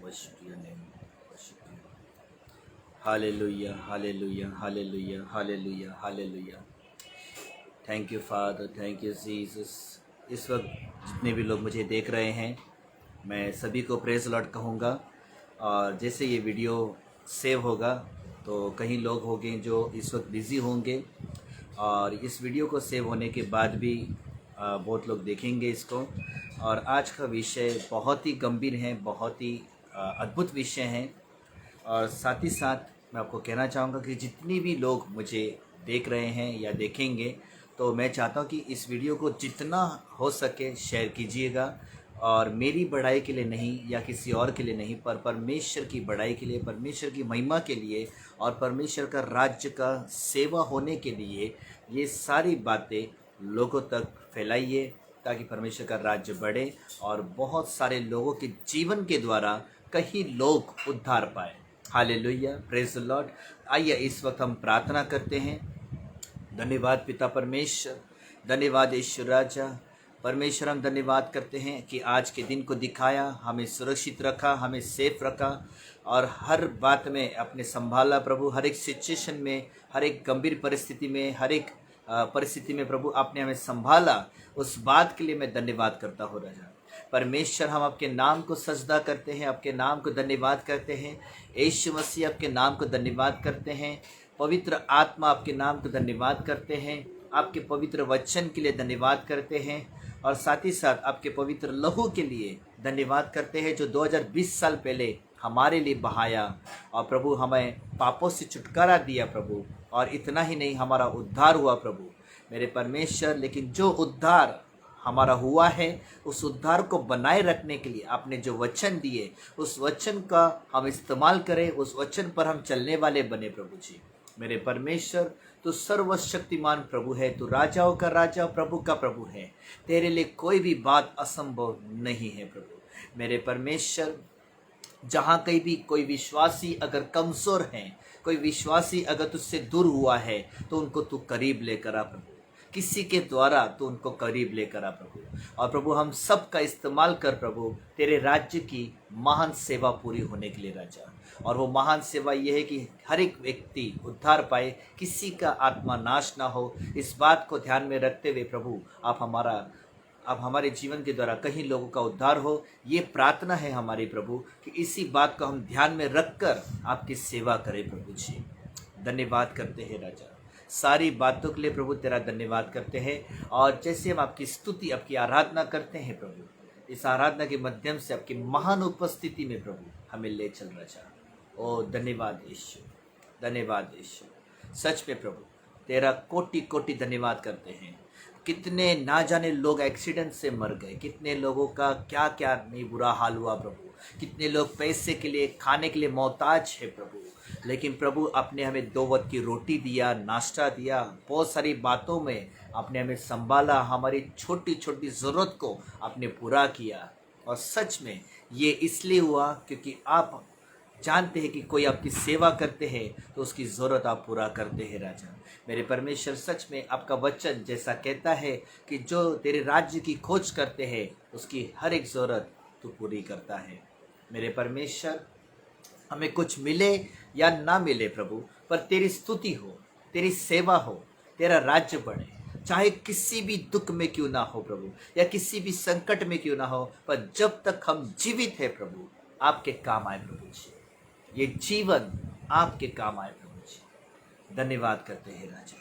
worship your name. Worship you. Hallelujah, hallelujah, hallelujah, hallelujah, hallelujah. Thank you father, thank you Jesus. इस वक्त जितने भी लोग मुझे देख रहे हैं, मैं सभी को प्रेज लॉर्ड कहूँगा। और जैसे ये वीडियो सेव होगा तो कहीं लोग होंगे जो इस वक्त बिज़ी होंगे, और इस वीडियो को सेव होने के बाद भी बहुत लोग देखेंगे इसको। और आज का विषय बहुत ही गंभीर है, बहुत ही अद्भुत विषय है। और साथ ही साथ मैं आपको कहना चाहूँगा कि जितनी भी लोग मुझे देख रहे हैं या देखेंगे, तो मैं चाहता हूँ कि इस वीडियो को जितना हो सके शेयर कीजिएगा। और मेरी बढ़ाई के लिए नहीं या किसी और के लिए नहीं, पर परमेश्वर की बढ़ाई के लिए, परमेश्वर की महिमा के लिए और परमेश्वर का राज्य का सेवा होने के लिए ये सारी बातें लोगों तक फैलाइए, ताकि परमेश्वर का राज्य बढ़े और बहुत सारे लोगों के जीवन के द्वारा कई लोग उद्धार पाए। Hallelujah, praise the Lord. आइए इस वक्त हम प्रार्थना करते हैं। धन्यवाद पिता परमेश्वर, धन्यवाद ईश्वर राजा। परमेश्वर हम धन्यवाद करते हैं कि आज के दिन को दिखाया, हमें सुरक्षित रखा, हमें सेफ रखा और हर बात में अपने संभाला प्रभु। हर एक सिचुएशन में, हर एक गंभीर परिस्थिति में, हर एक परिस्थिति में प्रभु आपने हमें संभाला। उस बात के लिए मैं धन्यवाद करता हूँ राजा। परमेश्वर हम आपके नाम को सजदा करते हैं, आपके नाम को धन्यवाद करते हैं। यीशु मसीह आपके नाम को धन्यवाद करते हैं। पवित्र आत्मा आपके नाम को धन्यवाद करते हैं। आपके पवित्र वचन के लिए धन्यवाद करते हैं और साथ ही साथ आपके पवित्र लहू के लिए धन्यवाद करते हैं, जो 2020 साल पहले हमारे लिए बहाया। और प्रभु हमें पापों से छुटकारा दिया प्रभु, और इतना ही नहीं, हमारा उद्धार हुआ प्रभु मेरे परमेश्वर। लेकिन जो उद्धार हमारा हुआ है, उस उद्धार को बनाए रखने के लिए आपने जो वचन दिए, उस वचन का हम इस्तेमाल करें, उस वचन पर हम चलने वाले बने प्रभु जी। मेरे परमेश्वर, तू सर्वशक्तिमान प्रभु है, तू राजाओं का राजा, प्रभु का प्रभु है। तेरे लिए कोई भी बात असंभव नहीं है प्रभु मेरे परमेश्वर। जहाँ कहीं भी कोई विश्वासी अगर कमज़ोर है, कोई विश्वासी अगर तुझसे दूर हुआ है, तो उनको तू करीब लेकर आ प्रभु। किसी के द्वारा तो उनको करीब लेकर आ प्रभु। और प्रभु हम सब का इस्तेमाल कर प्रभु, तेरे राज्य की महान सेवा पूरी होने के लिए राजा। और वो महान सेवा ये है कि हर एक व्यक्ति उद्धार पाए, किसी का आत्मा नाश ना हो। इस बात को ध्यान में रखते हुए प्रभु आप हमारे जीवन के द्वारा कहीं लोगों का उद्धार हो, ये प्रार्थना है हमारी प्रभु, कि इसी बात को हम ध्यान में रखकर आपकी सेवा करें प्रभु जी। धन्यवाद करते हैं राजा, सारी बातों के लिए प्रभु तेरा धन्यवाद करते हैं। और जैसे हम आपकी स्तुति, आपकी आराधना करते हैं प्रभु, इस आराधना के माध्यम से आपकी महान उपस्थिति में प्रभु हमें ले चल राजा। ओ धन्यवाद यीशु, धन्यवाद यीशु। सच में प्रभु तेरा कोटि कोटि धन्यवाद करते हैं। कितने ना जाने लोग एक्सीडेंट से मर गए, कितने लोगों का क्या क्या नहीं बुरा हाल हुआ प्रभु। कितने लोग पैसे के लिए, खाने के लिए मोहताज है प्रभु, लेकिन प्रभु आपने हमें 2 वक्त की रोटी दिया, नाश्ता दिया, बहुत सारी बातों में आपने हमें संभाला, हमारी छोटी छोटी ज़रूरत को आपने पूरा किया। और सच में ये इसलिए हुआ क्योंकि आप जानते हैं कि कोई आपकी सेवा करते हैं तो उसकी ज़रूरत आप पूरा करते हैं राजा। मेरे परमेश्वर, सच में आपका वचन जैसा कहता है कि जो तेरे राज्य की खोज करते हैं उसकी हर एक ज़रूरत तू पूरी करता है। मेरे परमेश्वर, हमें कुछ मिले या ना मिले प्रभु, पर तेरी स्तुति हो, तेरी सेवा हो, तेरा राज्य बढ़े। चाहे किसी भी दुख में क्यों ना हो प्रभु, या किसी भी संकट में क्यों ना हो, पर जब तक हम जीवित है प्रभु, आपके काम आए प्रभु जी। ये जीवन आपके काम आए प्रभु जी। धन्यवाद करते हैं राजा।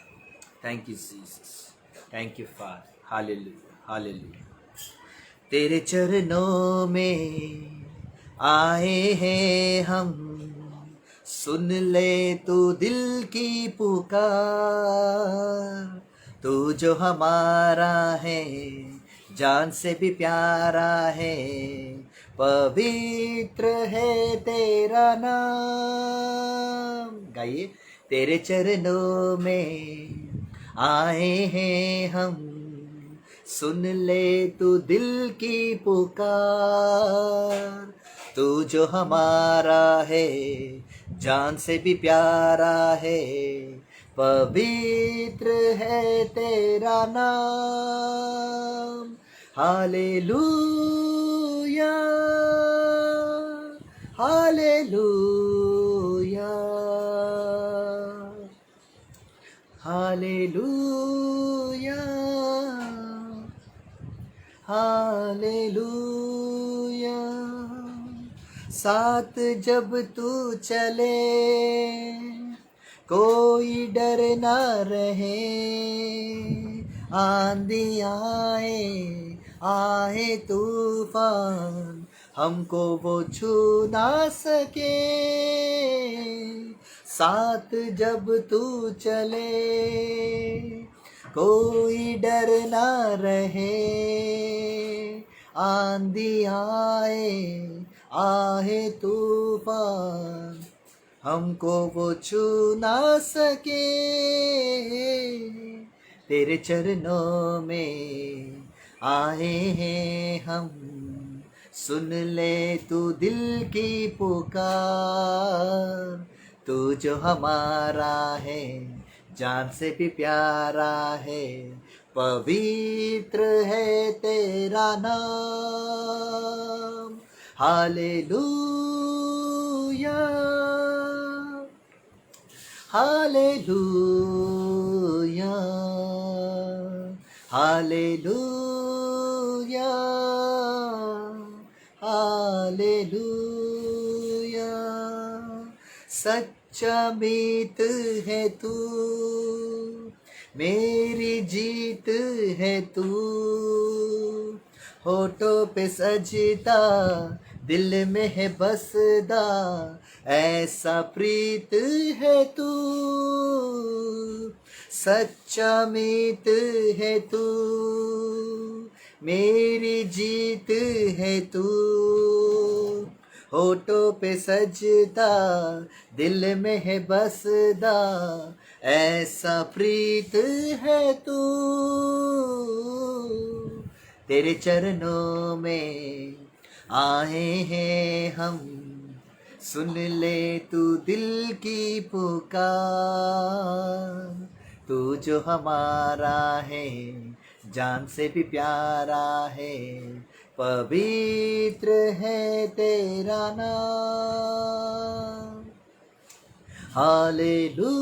Thank you Jesus, thank you father. Hallelujah, hallelujah. तेरे चरणों में आए हैं हम, सुन ले तू दिल की पुकार। तू जो हमारा है, जान से भी प्यारा है, पवित्र है तेरा नाम। गाइए। तेरे चरणों में आए हैं हम, सुन ले तू दिल की पुकार। तू जो हमारा है, जान से भी प्यारा है, पवित्र है तेरा नाम। Hallelujah, hallelujah hallelujah hallelujah. साथ जब तू चले कोई डर ना रहे, आंधी आए तूफान हमको वो छू ना सके। साथ जब तू चले कोई डर ना रहे, आंधी आए तूफान हमको वो छू ना सके। तेरे चरणों में आए हैं हम, सुन ले तू दिल की पुकार। तू जो हमारा है जान से भी प्यारा है, पवित्र है तेरा नाम। Hallelujah hallelujah hallelujah hallelujah. सच्चा मीत है तू, मेरी जीत है तू। होठों पे सजदा दिल में है बसदा, ऐसा प्रीत है तू। सच्चा मीत है तू, मेरी जीत है तू। होठों पे सजदा दिल में है बसदा, ऐसा प्रीत है तू। तेरे चरणों में आए हैं हम, सुन ले तू दिल की पुकार। तू जो हमारा है जान से भी प्यारा है, पवित्र है तेरा नाम। Hallelujah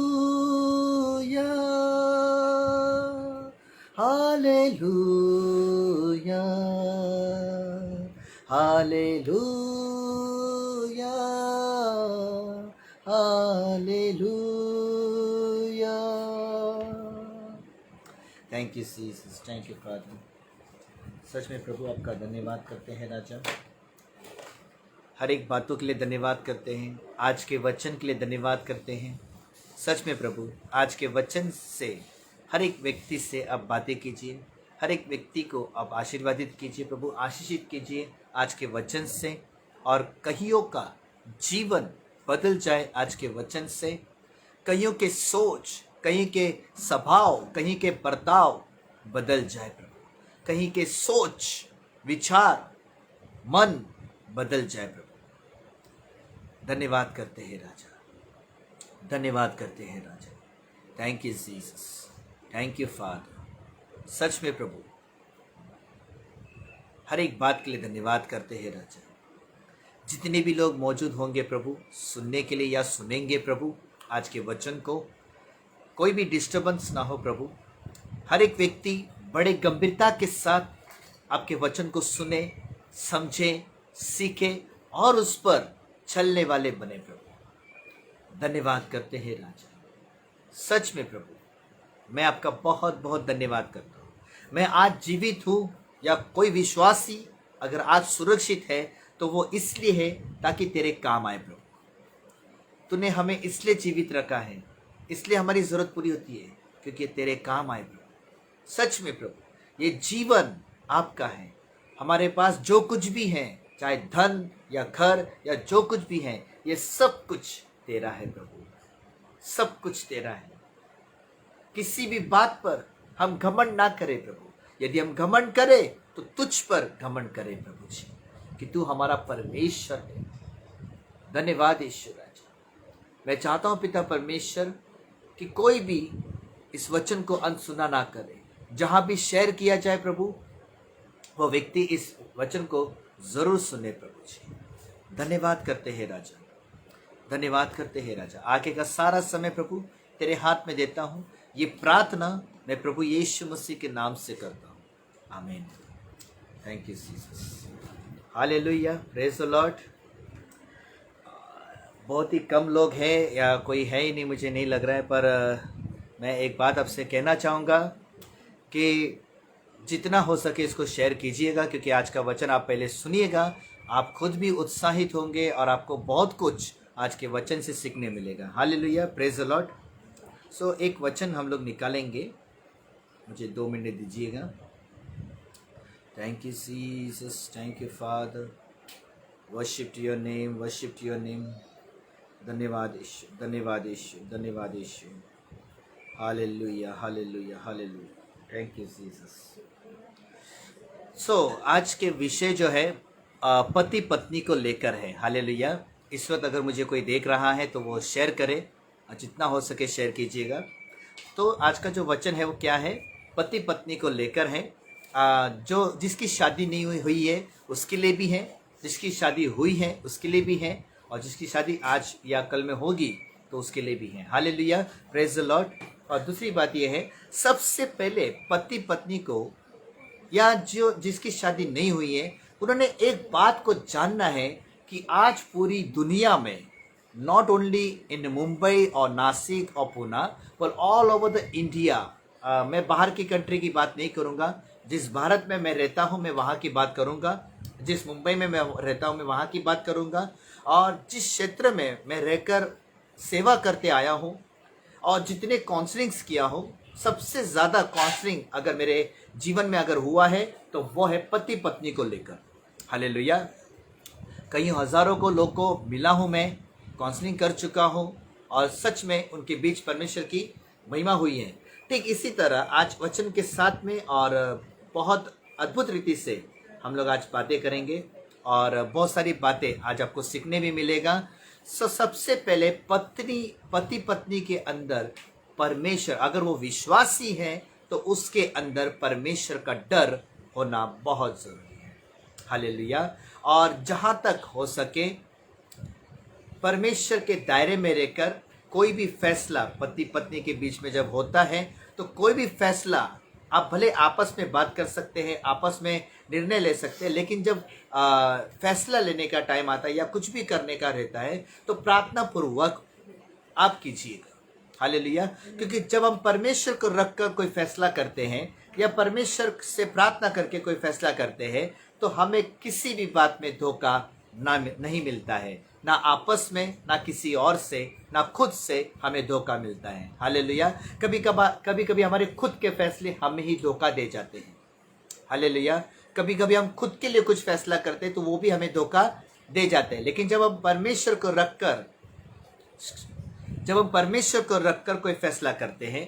hallelujah hallelujah hallelujah. Thank you Jesus, thank you father. सच में प्रभु आपका धन्यवाद करते हैं राजा, हर एक बातों के लिए धन्यवाद करते हैं, आज के वचन के लिए धन्यवाद करते हैं। सच में प्रभु आज के वचन से हर एक व्यक्ति से आप बातें कीजिए, हर एक व्यक्ति को आप आशीर्वादित कीजिए प्रभु, आशीषित कीजिए आज के वचन से, और कईयों का जीवन बदल जाए आज के वचन से। कईयों के सोच, कहीं के स्वभाव, कहीं के बर्ताव बदल जाए प्रभु, कहीं के सोच विचार मन बदल जाए प्रभु। धन्यवाद करते हैं राजा, धन्यवाद करते हैं राजा। Thank you Jesus, thank you father. सच में प्रभु हर एक बात के लिए धन्यवाद करते हैं राजा। जितने भी लोग मौजूद होंगे प्रभु सुनने के लिए या सुनेंगे प्रभु आज के वचन को, कोई भी डिस्टर्बेंस ना हो प्रभु। हर एक व्यक्ति बड़े गंभीरता के साथ आपके वचन को सुने, समझे, सीखे और उस पर चलने वाले बने प्रभु। धन्यवाद करते हैं राजा। सच में प्रभु मैं आपका बहुत बहुत धन्यवाद करता हूँ। मैं आज जीवित हूँ या कोई विश्वासी अगर आज सुरक्षित है तो वो इसलिए है ताकि तेरे काम आए प्रभु। तूने हमें इसलिए जीवित रखा है, इसलिए हमारी ज़रूरत पूरी होती है क्योंकि तेरे काम आए प्रभु। सच में प्रभु ये जीवन आपका है। हमारे पास जो कुछ भी है, चाहे धन या घर या जो कुछ भी है, ये सब कुछ तेरा है प्रभु, सब कुछ तेरा है। किसी भी बात पर हम घमंड ना करें प्रभु। यदि हम घमंड करें तो तुझ पर घमंड करें प्रभु जी, कि तू हमारा परमेश्वर है। धन्यवाद ईश्वर राजा। मैं चाहता हूँ पिता परमेश्वर कि कोई भी इस वचन को अनसुना ना करे। जहाँ भी शेयर किया जाए प्रभु वो व्यक्ति इस वचन को जरूर सुने प्रभु जी। धन्यवाद करते हैं राजा, धन्यवाद करते हैं राजा। आगे का सारा समय प्रभु तेरे हाथ में देता हूँ। ये प्रार्थना मैं प्रभु यीशु मसीह के नाम से करता हूँ, आमीन। Thank you Jesus, hallelujah, praise the Lord. बहुत ही कम लोग हैं या कोई है ही नहीं, मुझे नहीं लग रहा है, पर मैं एक बात आपसे कहना चाहूँगा कि जितना हो सके इसको शेयर कीजिएगा, क्योंकि आज का वचन आप पहले सुनिएगा, आप खुद भी उत्साहित होंगे और आपको बहुत कुछ आज के वचन से सीखने मिलेगा। Hallelujah, praise the lord. So एक वचन हम लोग निकालेंगे, मुझे 2 मिनट दीजिएगा। Thank you Jesus, thank you father, worship to your name, worship to your name. धन्यवाद यीशु, धन्यवाद यीशु, धन्यवाद Yeshu. Hallelujah, hallelujah, hallelujah, thank you Jesus. So आज के विषय जो है पति पत्नी को लेकर है। हालेलुया। इस वक्त अगर मुझे कोई देख रहा है तो वो शेयर करे, जितना हो सके शेयर कीजिएगा। तो आज का जो वचन है वो क्या है? पति पत्नी को लेकर है। जो जिसकी शादी नहीं हुई है उसके लिए भी है, जिसकी शादी हुई है उसके लिए भी है, और जिसकी शादी आज या कल में होगी तो उसके लिए भी है। Hallelujah, praise the Lord. और दूसरी बात यह है, सबसे पहले पति पत्नी को या जो जिसकी शादी नहीं हुई है उन्होंने एक बात को जानना है कि आज पूरी दुनिया में, नॉट ओनली इन मुंबई और नासिक और पुणे, पर ऑल ओवर द इंडिया, मैं बाहर की कंट्री की बात नहीं करूँगा, जिस भारत में मैं रहता हूँ मैं वहाँ की बात करूँगा, जिस मुंबई में मैं रहता हूँ मैं वहाँ की बात करूँगा, और जिस क्षेत्र में मैं रहकर सेवा करते आया हूँ और जितने काउंसलिंग्स किया हूँ, सबसे ज़्यादा काउंसलिंग अगर मेरे जीवन में अगर हुआ है तो वो है पति पत्नी को लेकर। हालेलुया। कई हज़ारों को लोग को मिला हूँ, मैं काउंसलिंग कर चुका हूँ और सच में उनके बीच परमेश्वर की महिमा हुई है। ठीक इसी तरह आज वचन के साथ में और बहुत अद्भुत रीति से हम लोग आज बातें करेंगे और बहुत सारी बातें आज आपको सीखने भी मिलेगा। सबसे पहले पति पत्नी के अंदर परमेश्वर, अगर वो विश्वासी है तो उसके अंदर परमेश्वर का डर होना बहुत जरूरी है। हालेलुया। और जहाँ तक हो सके परमेश्वर के दायरे में रहकर कोई भी फैसला पति पत्नी के बीच में जब होता है तो कोई भी फैसला आप भले आपस में बात कर सकते हैं, आपस में निर्णय ले सकते हैं, लेकिन जब फैसला लेने का टाइम आता है या कुछ भी करने का रहता है तो प्रार्थना पूर्वक आप कीजिएगा। हालेलुया। क्योंकि जब हम परमेश्वर को रखकर कोई फैसला करते हैं या परमेश्वर से प्रार्थना करके कोई फैसला करते हैं तो हमें किसी भी बात में धोखा नहीं मिलता है, ना आपस में, ना किसी और से, ना खुद से हमें धोखा मिलता है। हालेलुया। कभी कभी हमारे खुद के फैसले हमें ही धोखा दे जाते हैं। हालेलुया। कभी कभी हम खुद के लिए कुछ फैसला करते हैं तो वो भी हमें धोखा दे जाते हैं, लेकिन जब हम परमेश्वर को रखकर कोई फैसला करते हैं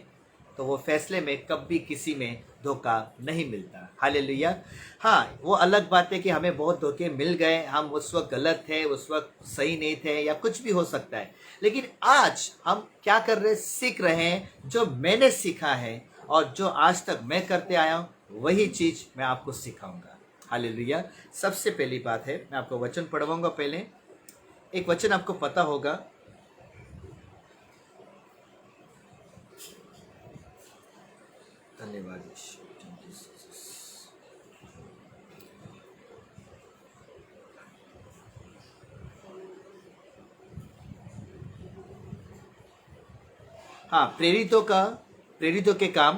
तो वो फैसले में कभी किसी में धोखा नहीं मिलता। हालेलुया। हाँ, वो अलग बात है कि हमें बहुत धोखे मिल गए, हम उस वक्त गलत थे, उस वक्त सही नहीं थे, या कुछ भी हो सकता है, लेकिन आज हम क्या कर रहे हैं? सीख रहे हैं। जो मैंने सीखा है और जो आज तक मैं करते आया हूँ वही चीज़ मैं आपको सिखाऊंगा। हालेलुया। सबसे पहली बात है, मैं आपको वचन पढ़वाऊंगा। पहले एक वचन आपको पता होगा, धन्यवाद। हाँ, प्रेरितों के काम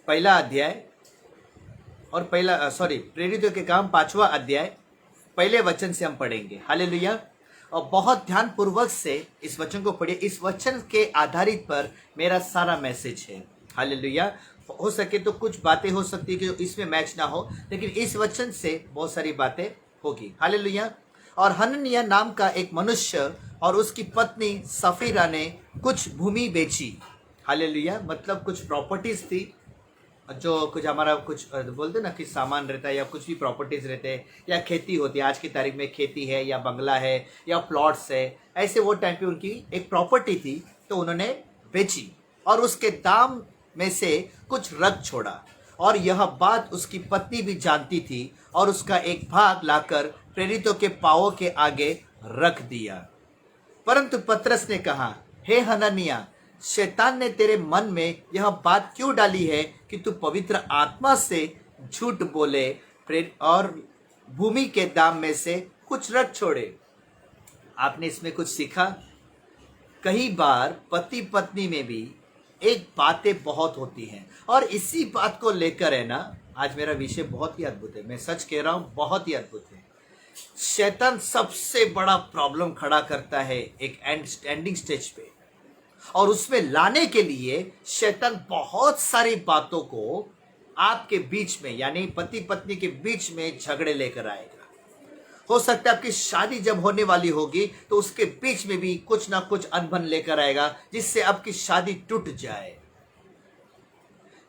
पहला अध्याय और प्रेरितों के काम 5वां अध्याय पहले वचन से हम पढ़ेंगे। हालेलुया। और बहुत ध्यान पूर्वक से इस वचन को पढ़िए। इस वचन के आधारित पर मेरा सारा मैसेज है। हालेलुया। हो सके तो कुछ बातें हो सकती है कि इसमें मैच ना हो, लेकिन इस वचन से बहुत सारी बातें होगी। हालेलुया। और हनन्याह नाम का एक मनुष्य और उसकी पत्नी सफीरा ने कुछ भूमि बेची। हालेलुया। मतलब कुछ प्रॉपर्टीज थी, जो कुछ हमारा कुछ बोलते ना कि सामान रहता है या कुछ भी प्रॉपर्टीज रहते हैं या खेती होती है। आज की तारीख में खेती है या बंगला है या प्लॉट्स है, ऐसे वो टाइम पे उनकी एक प्रॉपर्टी थी तो उन्होंने बेची और उसके दाम में से कुछ रख छोड़ा। और यह बात उसकी पत्नी भी जानती थी और उसका एक भाग लाकर प्रेरितों के पांवों के आगे रख दिया। परंतु पतरस ने कहा, हे हननिया, शैतान ने तेरे मन में यह बात क्यों डाली है कि तू पवित्र आत्मा से झूठ बोले और भूमि के दाम में से कुछ रख छोड़े। आपने इसमें कुछ सीखा? कई बार पति पत्नी में भी एक बातें बहुत होती हैं और इसी बात को लेकर है ना, आज मेरा विषय बहुत ही अद्भुत है, मैं सच कह रहा हूं, बहुत ही अद्भुत है। शैतान सबसे बड़ा प्रॉब्लम खड़ा करता है एक एंडिंग स्टेज पे, और उसमें लाने के लिए शैतान बहुत सारी बातों को आपके बीच में, यानी पति पत्नी के बीच में झगड़े लेकर आएगा। हो सकता है आपकी शादी जब होने वाली होगी तो उसके बीच में भी कुछ ना कुछ अनबन लेकर आएगा जिससे आपकी शादी टूट जाए,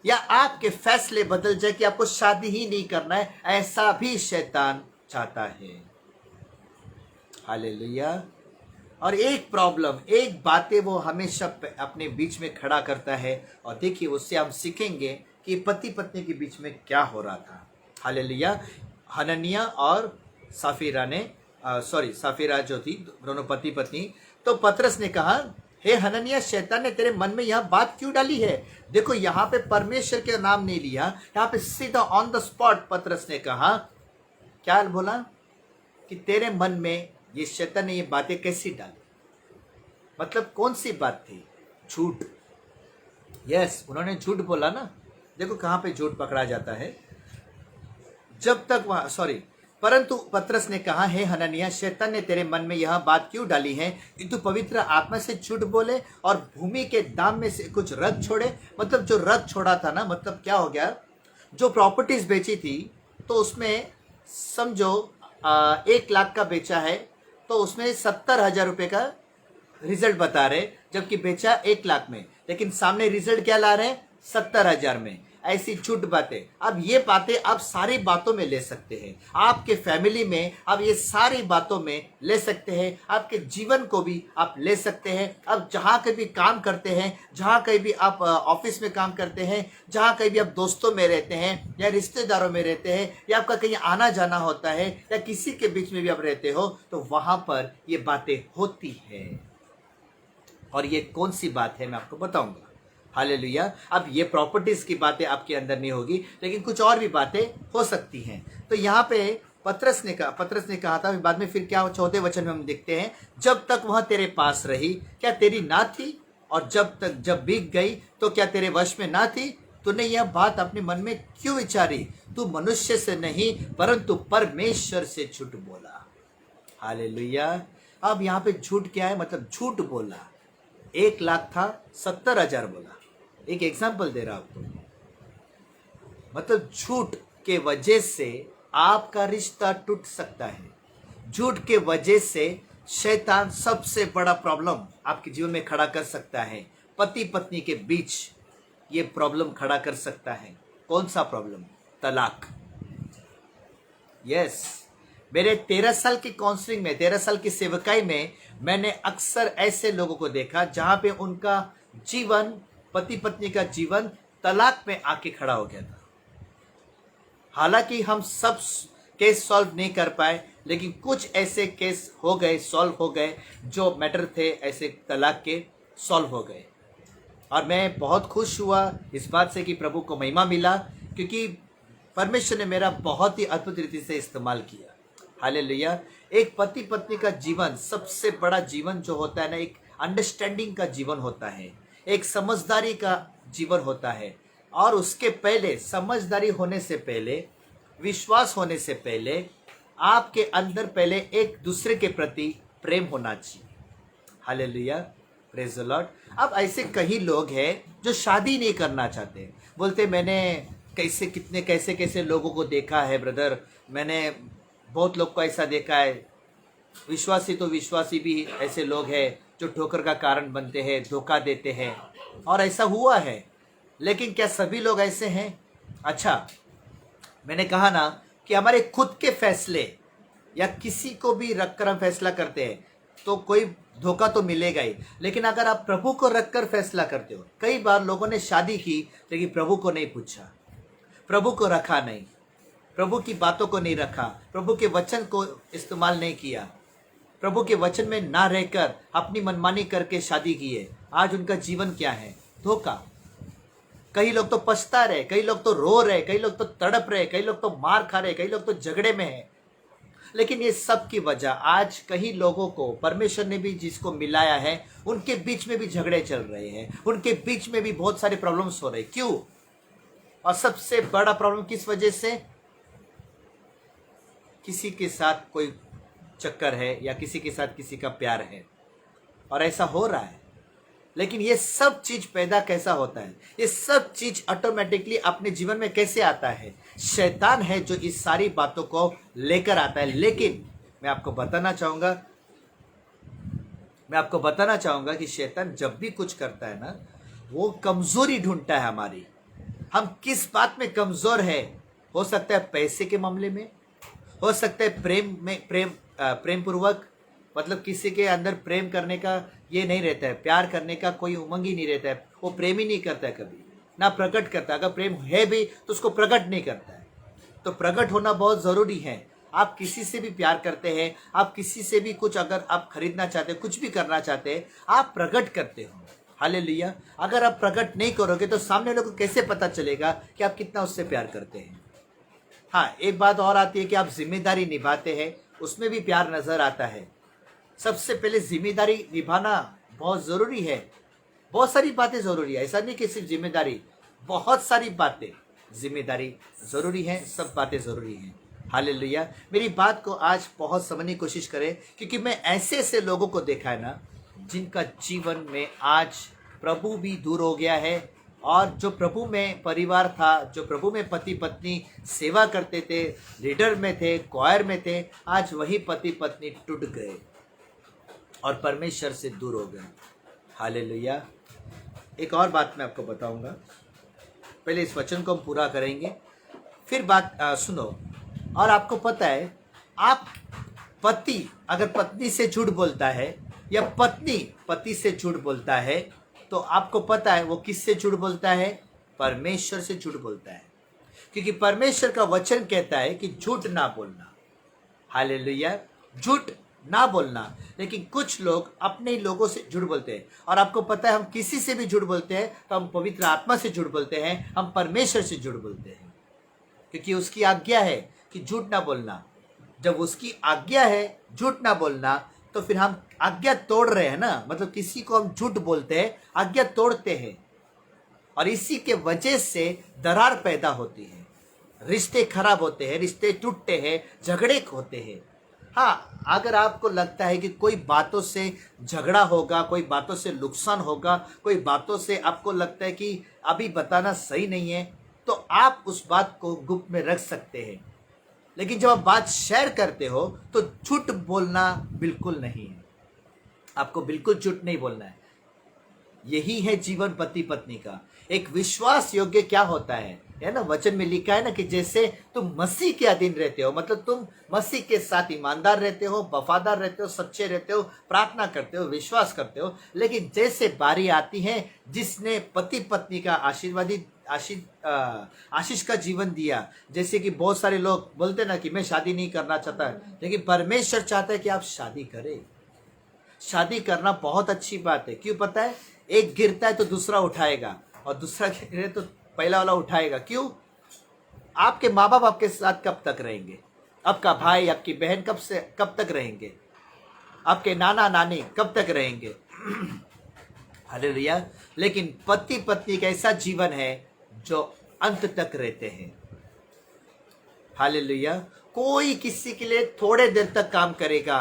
या आपके फैसले बदल जाए कि आपको शादी ही नहीं करना है, ऐसा भी शैतान चाहता है। हालेलुया। और एक प्रॉब्लम, एक बातें वो हमेशा अपने बीच में खड़ा करता है, और देखिए उससे हम सीखेंगे कि पति पत्नी के बीच में क्या हो रहा था। हालेलुया। हननिया और साफीरा जो थी, दोनों पति पत्नी। तो पतरस ने कहा, हे हननिया, शैतान ने तेरे मन में यह बात क्यों डाली है? देखो यहाँ पे परमेश्वर के नाम नहीं लिया, यहाँ पे सीधा ऑन द स्पॉट पतरस ने कहा, क्या बोला कि तेरे मन में ये शैतान ने ये बातें कैसी डाली? मतलब कौन सी बात थी? झूठ। यस, उन्होंने झूठ बोला ना। देखो कहाँ पे झूठ पकड़ा जाता है, जब तक वहां परंतु पतरस ने कहा, हे हननिया, शैतान ने तेरे मन में यह बात क्यों डाली है कि तू पवित्र आत्मा से झूठ बोले और भूमि के दाम में से कुछ रख छोड़े? मतलब जो रख छोड़ा था ना, मतलब क्या हो गया, जो प्रॉपर्टीज बेची थी तो उसमें समझो 1 लाख का बेचा है तो उसमें 70,000 रुपये का रिजल्ट बता रहे, जबकि बेचा 1 लाख में, लेकिन सामने रिजल्ट क्या ला रहे हैं? 70,000 में। ऐसी झूठ बातें, अब ये बातें आप सारी बातों में ले सकते हैं, आपके फैमिली में आप ये सारी बातों में ले सकते हैं, आपके जीवन को भी आप ले सकते हैं। अब जहाँ कहीं भी काम करते हैं, जहाँ कहीं भी आप ऑफिस में काम करते हैं, जहाँ कहीं भी आप दोस्तों में रहते हैं या रिश्तेदारों में रहते हैं, या आपका कहीं आना जाना होता है, या किसी के बीच में भी आप रहते हो, तो वहाँ पर ये बातें होती है। और ये कौन सी बात है मैं आपको बताऊंगा। हालेलुया। अब ये प्रॉपर्टीज की बातें आपके अंदर नहीं होगी, लेकिन कुछ और भी बातें हो सकती हैं। तो यहाँ पे पतरस ने कहा था, बाद में फिर क्या 4 वचन में हम देखते हैं, जब तक वह तेरे पास रही क्या तेरी ना थी, और जब बीत गई तो क्या तेरे वश में ना थी? तूने यह बात अपने मन में क्यों विचारी? तू मनुष्य से नहीं परंतु परमेश्वर से झूठ बोला। हालेलुया। अब यहाँ पे झूठ क्या है? मतलब झूठ बोला। 1 लाख था, 70,000 बोला। एक एग्जाम्पल दे रहा आपको, मतलब झूठ के वजह से आपका रिश्ता टूट सकता है। झूठ के वजह से शैतान सबसे बड़ा प्रॉब्लम आपके जीवन में खड़ा कर सकता है। पति पत्नी के बीच ये प्रॉब्लम खड़ा कर सकता है। कौन सा प्रॉब्लम? तलाक। यस, मेरे 13 साल की काउंसलिंग में, 13 साल की सेवकाई में मैंने अक्सर ऐसे लोगों को देखा जहां पे उनका जीवन, पति पत्नी का जीवन तलाक में आके खड़ा हो गया था। हालांकि हम सब केस सॉल्व नहीं कर पाए, लेकिन कुछ ऐसे केस हो गए, सॉल्व हो गए, जो मैटर थे ऐसे तलाक के, सॉल्व हो गए। और मैं बहुत खुश हुआ इस बात से कि प्रभु को महिमा मिला, क्योंकि परमेश्वर ने मेरा बहुत ही अद्भुत रीति से इस्तेमाल किया। हालेलुया। एक पति पत्नी का जीवन, सबसे बड़ा जीवन जो होता है ना, एक अंडरस्टैंडिंग का जीवन होता है, एक समझदारी का जीवन होता है। और उसके पहले, समझदारी होने से पहले, विश्वास होने से पहले, आपके अंदर पहले एक दूसरे के प्रति प्रेम होना चाहिए। Hallelujah, praise the Lord. अब ऐसे कई लोग हैं जो शादी नहीं करना चाहते, बोलते मैंने कैसे लोगों को देखा है ब्रदर, मैंने बहुत लोग को ऐसा देखा है। विश्वासी तो विश्वासी भी ऐसे लोग हैं जो ठोकर का कारण बनते हैं, धोखा देते हैं, और ऐसा हुआ है। लेकिन क्या सभी लोग ऐसे हैं? अच्छा, मैंने कहा ना कि हमारे खुद के फैसले या किसी को भी रखकर हम फैसला करते हैं तो कोई धोखा तो मिलेगा ही, लेकिन अगर आप प्रभु को रखकर फैसला करते हो, कई बार लोगों ने शादी की लेकिन प्रभु को नहीं पूछा, प्रभु को रखा नहीं, प्रभु की बातों को नहीं रखा, प्रभु के वचन को इस्तेमाल नहीं किया, प्रभु के वचन में ना रहकर अपनी मनमानी करके शादी किए, आज उनका जीवन क्या है? धोखा। कई लोग तो पछता रहे, कई लोग तो रो रहे, कई लोग तो तड़प रहे, कई लोग तो मार खा रहे, कई लोग तो झगड़े में है। लेकिन ये सब की वजह आज कई लोगों को परमेश्वर ने भी जिसको मिलाया है उनके बीच में भी झगड़े चल रहे हैं, उनके बीच में भी बहुत सारे प्रॉब्लम्स हो रहे। क्यों? और सबसे बड़ा प्रॉब्लम किस वजह से? किसी के साथ कोई चक्कर है या किसी के साथ किसी का प्यार है, और ऐसा हो रहा है। लेकिन ये सब चीज पैदा कैसा होता है? ये सब चीज ऑटोमेटिकली अपने जीवन में कैसे आता है? शैतान है जो इस सारी बातों को लेकर आता है। लेकिन मैं आपको बताना चाहूंगा कि शैतान जब भी कुछ करता है ना, वो कमजोरी ढूंढता है हमारी। हम किस बात में कमजोर है? हो सकता है पैसे के मामले में, हो सकता है प्रेम पूर्वक, मतलब किसी के अंदर प्रेम करने का ये नहीं रहता है, प्यार करने का कोई उमंग ही नहीं रहता है, वो प्रेम ही नहीं करता है, कभी ना प्रकट करता। अगर प्रेम है भी तो उसको प्रकट नहीं करता है। तो प्रकट होना बहुत ज़रूरी है। आप किसी से भी प्यार करते हैं, आप किसी से भी कुछ अगर आप खरीदना चाहते हैं, कुछ भी करना चाहते हैं, आप प्रकट करते हो। हालेलुया। अगर आप प्रकट नहीं करोगे तो सामने वाले को कैसे पता चलेगा कि आप कितना उससे प्यार करते हैं? हाँ, एक बात और आती है कि आप जिम्मेदारी निभाते हैं, उसमें भी प्यार नजर आता है। सबसे पहले जिम्मेदारी निभाना बहुत ज़रूरी है। बहुत सारी बातें ज़रूरी है, ऐसा नहीं कि सिर्फ जिम्मेदारी, बहुत सारी बातें जिम्मेदारी ज़रूरी है, सब बातें ज़रूरी हैं। हालेलुया। मेरी बात को आज बहुत समझने की कोशिश करें, क्योंकि मैं ऐसे ऐसे लोगों को देखा है ना, जिनका जीवन में आज प्रभु भी दूर हो गया है, और जो प्रभु में परिवार था, जो प्रभु में पति पत्नी सेवा करते थे, लीडर में थे, क्वायर में थे, आज वही पति पत्नी टूट गए और परमेश्वर से दूर हो गए। हालेलुया। एक और बात मैं आपको बताऊंगा, पहले इस वचन को हम पूरा करेंगे, फिर बात सुनो। और आपको पता है, आप पति अगर पत्नी से झूठ बोलता है या पत्नी पति से झूठ बोलता है, तो आपको पता है वो किससे झूठ बोलता है? परमेश्वर से झूठ बोलता है। क्योंकि परमेश्वर का वचन कहता है कि झूठ ना बोलना। हालेलुया। झूठ ना बोलना। लेकिन कुछ लोग अपने ही लोगों से झूठ बोलते हैं। और आपको पता है, हम किसी से भी झूठ बोलते हैं तो हम पवित्र आत्मा से झूठ बोलते हैं, हम परमेश्वर से झूठ बोलते हैं, क्योंकि उसकी आज्ञा है कि झूठ ना बोलना। जब उसकी आज्ञा है झूठ ना बोलना, तो फिर हम आज्ञा तोड़ रहे हैं ना। मतलब किसी को हम झूठ बोलते हैं, आज्ञा तोड़ते हैं, और इसी के वजह से दरार पैदा होती है, रिश्ते खराब होते हैं, रिश्ते टूटते हैं, झगड़े होते हैं। हाँ, अगर आपको लगता है कि कोई बातों से झगड़ा होगा, कोई बातों से नुकसान होगा, कोई बातों से आपको लगता है कि अभी बताना सही नहीं है, तो आप उस बात को गुप्त में रख सकते हैं। लेकिन जब आप बात शेयर करते हो तो झूठ बोलना बिल्कुल नहीं है। आपको बिल्कुल झूठ नहीं बोलना है। यही है जीवन पति पत्नी का। एक विश्वास योग्य क्या होता है ना, वचन में लिखा है ना कि जैसे तुम मसीह के अधीन रहते हो, मतलब तुम मसीह के साथ ईमानदार रहते हो, वफादार रहते हो, सच्चे रहते हो, प्रार्थना करते हो, विश्वास करते हो। लेकिन जैसे बारी आती है, जिसने पति पत्नी का आशीष का जीवन दिया, जैसे कि बहुत सारे लोग बोलते ना कि मैं शादी नहीं करना चाहता, लेकिन परमेश्वर चाहता है कि आप शादी करें। शादी करना बहुत अच्छी बात है। क्यों पता है? एक गिरता है तो दूसरा उठाएगा, और दूसरा गिरे तो पहला वाला उठाएगा। क्यों? आपके माँ बाप आपके साथ कब तक रहेंगे? आपका भाई, आपकी बहन कब तक रहेंगे? आपके नाना नानी कब तक रहेंगे? हालेलुया। लेकिन पति पत्नी का ऐसा जीवन है जो अंत तक रहते हैं। हालेलुया। कोई किसी के लिए थोड़े देर तक काम करेगा,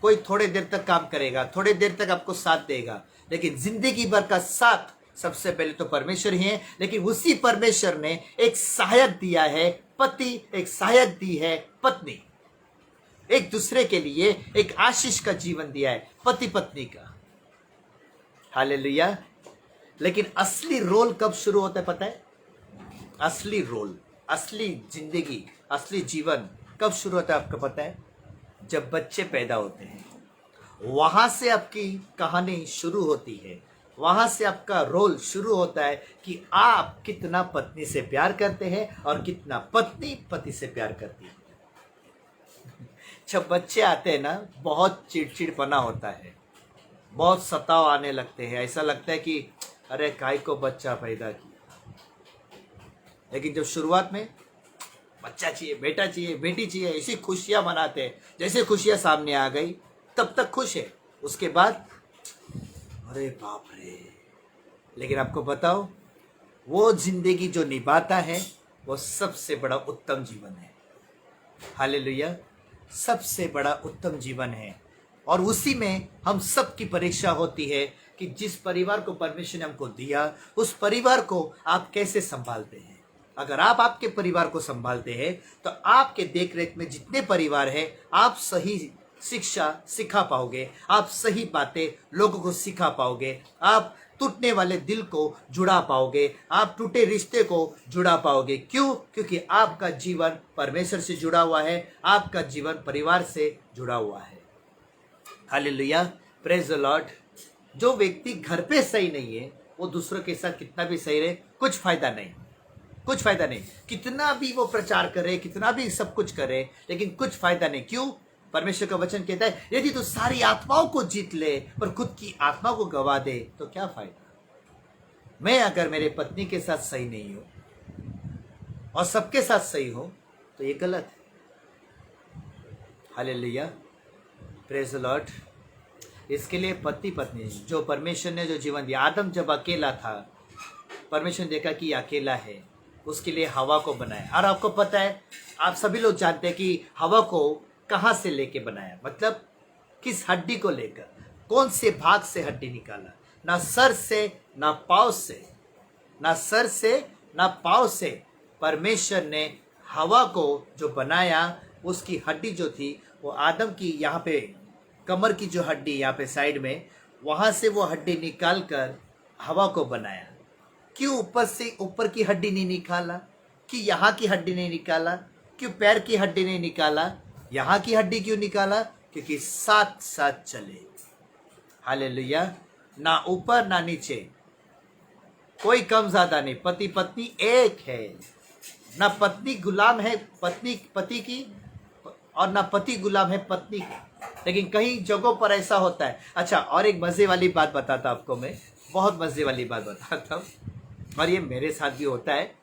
कोई थोड़े देर तक काम करेगा, थोड़े देर तक आपको साथ देगा, लेकिन जिंदगी भर का साथ सबसे पहले तो परमेश्वर ही है। लेकिन उसी परमेश्वर ने एक सहायक दिया है पति, एक सहायक दी है पत्नी, एक दूसरे के लिए एक आशीष का जीवन दिया है पति पत्नी का। हालेलुया। लेकिन असली रोल कब शुरू होता है पता है? असली रोल, असली जिंदगी, असली जीवन कब शुरू होता है आपको पता है? जब बच्चे पैदा होते हैं, वहां से आपकी कहानी शुरू होती है। वहां से आपका रोल शुरू होता है कि आप कितना पत्नी से प्यार करते हैं और कितना पत्नी पति से प्यार करती है। जब बच्चे आते हैं ना, बहुत चिड़चिड़पना होता है, बहुत सताव आने लगते हैं, ऐसा लगता है कि अरे काय को बच्चा पैदा किया। लेकिन जब शुरुआत में बच्चा चाहिए, बेटा चाहिए, बेटी चाहिए, ऐसी खुशियां मनाते हैं, जैसे खुशियां सामने आ गई तब तक खुश है, उसके बाद अरे बाप रे। लेकिन आपको बताओ, वो जिंदगी जो निभाता है वो सबसे बड़ा उत्तम जीवन है। हालेलुया, सबसे बड़ा उत्तम जीवन है। और उसी में हम सब की परीक्षा होती है कि जिस परिवार को परमेश्वर ने हमको दिया, उस परिवार को आप कैसे संभालते हैं। अगर आप आपके परिवार को संभालते हैं तो आपके देखरेख में जितने परिवार है, आप सही शिक्षा सिखा पाओगे, आप सही बातें लोगों को सिखा पाओगे, आप टूटने वाले दिल को जुड़ा पाओगे, आप टूटे रिश्ते को जुड़ा पाओगे। क्यों? क्योंकि आपका जीवन परमेश्वर से जुड़ा हुआ है, आपका जीवन परिवार से जुड़ा हुआ है। Hallelujah, praise the Lord. जो व्यक्ति घर पे सही नहीं है, वो दूसरों के साथ कितना भी सही रहे, कुछ फायदा नहीं, कुछ फायदा नहीं। कितना भी वो प्रचार करे, कितना भी सब कुछ करे, लेकिन कुछ फायदा नहीं। क्यों? परमेश्वर का वचन कहता है, यदि तू सारी आत्माओं को जीत ले पर खुद की आत्मा को गवा दे तो क्या फायदा। मैं अगर मेरे पत्नी के साथ सही नहीं हूं और सबके साथ सही हूं तो ये गलत है। Hallelujah, praise the Lord. इसके लिए पति पत्नी जो परमेश्वर ने जो जीवन दिया, आदम जब अकेला था, परमेश्वर ने देखा कि अकेला है, उसके लिए हवा को बनाया। और आपको पता है, आप सभी लोग जानते हैं कि हवा को कहाँ से लेके बनाया, मतलब किस हड्डी को लेकर, कौन से भाग से हड्डी निकाला। ना सर से ना पाँव से, ना सर से ना पाँव से परमेश्वर ने हवा को जो बनाया, उसकी हड्डी जो थी वो आदम की यहाँ पे कमर की जो हड्डी यहाँ पे साइड में, वहाँ से वो हड्डी निकाल कर हवा को बनाया। क्यों ऊपर से ऊपर की हड्डी नहीं निकाला? कि यहाँ की हड्डी नहीं निकाला? क्यों पैर की हड्डी नहीं निकाला? यहाँ की हड्डी क्यों निकाला? क्योंकि साथ साथ चले। हालेलुया, ना ऊपर ना नीचे, कोई कम ज्यादा नहीं, पति पत्नी एक है। ना पत्नी गुलाम है पत्नी पति की और ना पति गुलाम है पत्नी की। लेकिन कई जगहों पर ऐसा होता है। अच्छा, और एक मजे वाली बात बताता आपको मैं, बहुत मजे वाली बात बताता हूँ, और ये मेरे साथ भी होता है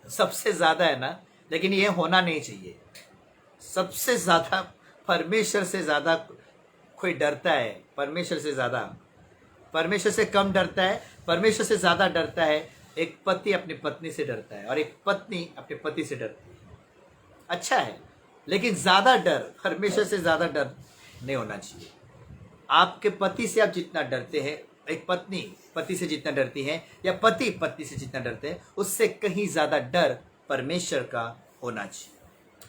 सबसे ज्यादा है ना, लेकिन ये होना नहीं चाहिए। सबसे ज्यादा परमेश्वर से ज्यादा कोई डरता है, परमेश्वर से ज्यादा, परमेश्वर से कम डरता है, परमेश्वर से ज्यादा डरता है एक पति अपनी पत्नी से डरता है और एक पत्नी अपने पति से डरती है। अच्छा है, लेकिन ज्यादा डर, परमेश्वर से ज्यादा डर नहीं होना चाहिए। आपके पति से आप जितना डरते हैं, एक पत्नी पति से जितना डरती है, या पति पत्नी से जितना डरते हैं, उससे कहीं ज्यादा डर परमेश्वर का होना चाहिए।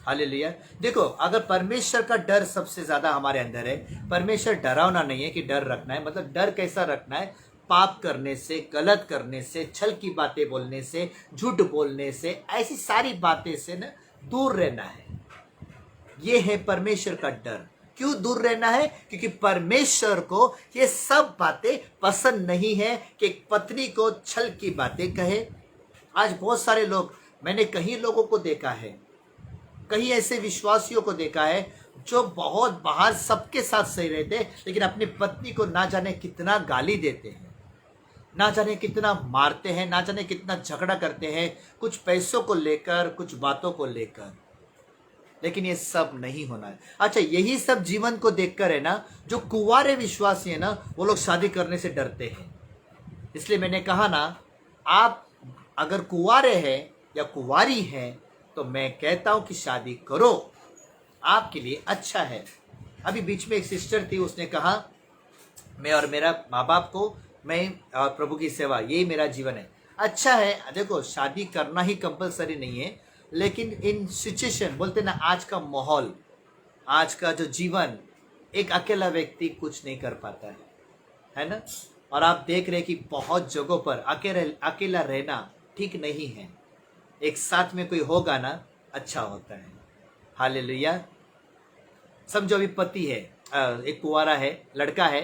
हालेलुया। देखो, अगर परमेश्वर का डर सबसे ज्यादा हमारे अंदर है, परमेश्वर डरावना नहीं है कि डर रखना है, मतलब डर कैसा रखना है? पाप करने से, गलत करने से, छल की बातें बोलने से, झूठ बोलने से, ऐसी सारी बातें से ना दूर रहना है। ये है परमेश्वर का डर। क्यों दूर रहना है? क्योंकि परमेश्वर को ये सब बातें पसंद नहीं है कि एक पत्नी को छल की बातें कहे। आज बहुत सारे लोग, मैंने कई लोगों को देखा है, कई ऐसे विश्वासियों को देखा है जो बहुत बाहर सबके साथ सही रहते, लेकिन अपनी पत्नी को ना जाने कितना गाली देते हैं, ना जाने कितना मारते हैं, ना जाने कितना झगड़ा करते हैं, कुछ पैसों को लेकर, कुछ बातों को लेकर। लेकिन ये सब नहीं होना है। अच्छा, यही सब जीवन को देखकर है ना, जो कुंवारे विश्वासी है ना, वो लोग शादी करने से डरते हैं। इसलिए मैंने कहा ना, आप अगर कुंवारे हैं या कुंवारी हैं तो मैं कहता हूं कि शादी करो, आपके लिए अच्छा है। अभी बीच में एक सिस्टर थी, उसने कहा मैं और मेरा माँ बाप को, मैं और प्रभु की सेवा, यही मेरा जीवन है। अच्छा है, देखो शादी करना ही कंपलसरी नहीं है, लेकिन इन सिचुएशन, बोलते ना आज का माहौल, आज का जो जीवन, एक अकेला व्यक्ति कुछ नहीं कर पाता है ना। और आप देख रहे कि बहुत जगहों पर अकेला रहना ठीक नहीं है, एक साथ में कोई होगा ना अच्छा होता है। हालेलुया। समझो अभी पति है, एक कुंवारा है, लड़का है,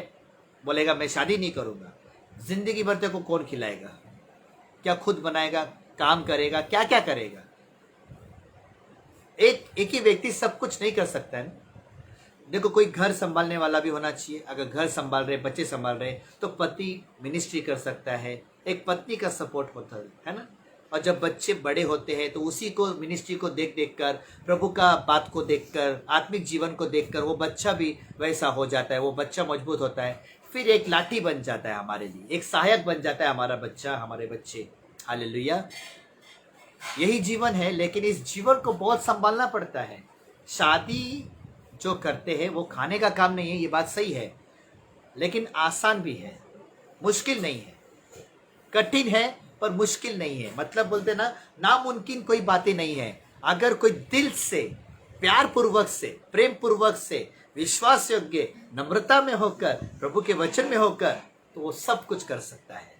बोलेगा मैं शादी नहीं करूँगा, जिंदगी भर तेरे को कौन खिलाएगा? क्या खुद बनाएगा, काम करेगा, क्या क्या करेगा? एक ही व्यक्ति सब कुछ नहीं कर सकता है ना। देखो, कोई घर संभालने वाला भी होना चाहिए। अगर घर संभाल रहे, बच्चे संभाल रहे, तो पति मिनिस्ट्री कर सकता है, एक पत्नी का सपोर्ट होता है ना। और जब बच्चे बड़े होते हैं तो उसी को, मिनिस्ट्री को देख देख कर, प्रभु का बात को देखकर, आत्मिक जीवन को देखकर वो बच्चा भी वैसा हो जाता है, वो बच्चा मजबूत होता है, फिर एक लाठी बन जाता है हमारे लिए, एक सहायक बन जाता है हमारा बच्चा, हमारे बच्चे। हालेलुया, यही जीवन है। लेकिन इस जीवन को बहुत संभालना पड़ता है। शादी जो करते हैं वो खाने का काम नहीं है, ये बात सही है, लेकिन आसान भी है, मुश्किल नहीं है। कठिन है पर मुश्किल नहीं है। मतलब बोलते ना, नामुमकिन कोई बातें नहीं है। अगर कोई दिल से, प्यार पूर्वक से, प्रेम पूर्वक से, विश्वास योग्य, नम्रता में होकर, प्रभु के वचन में होकर, तो वो सब कुछ कर सकता है।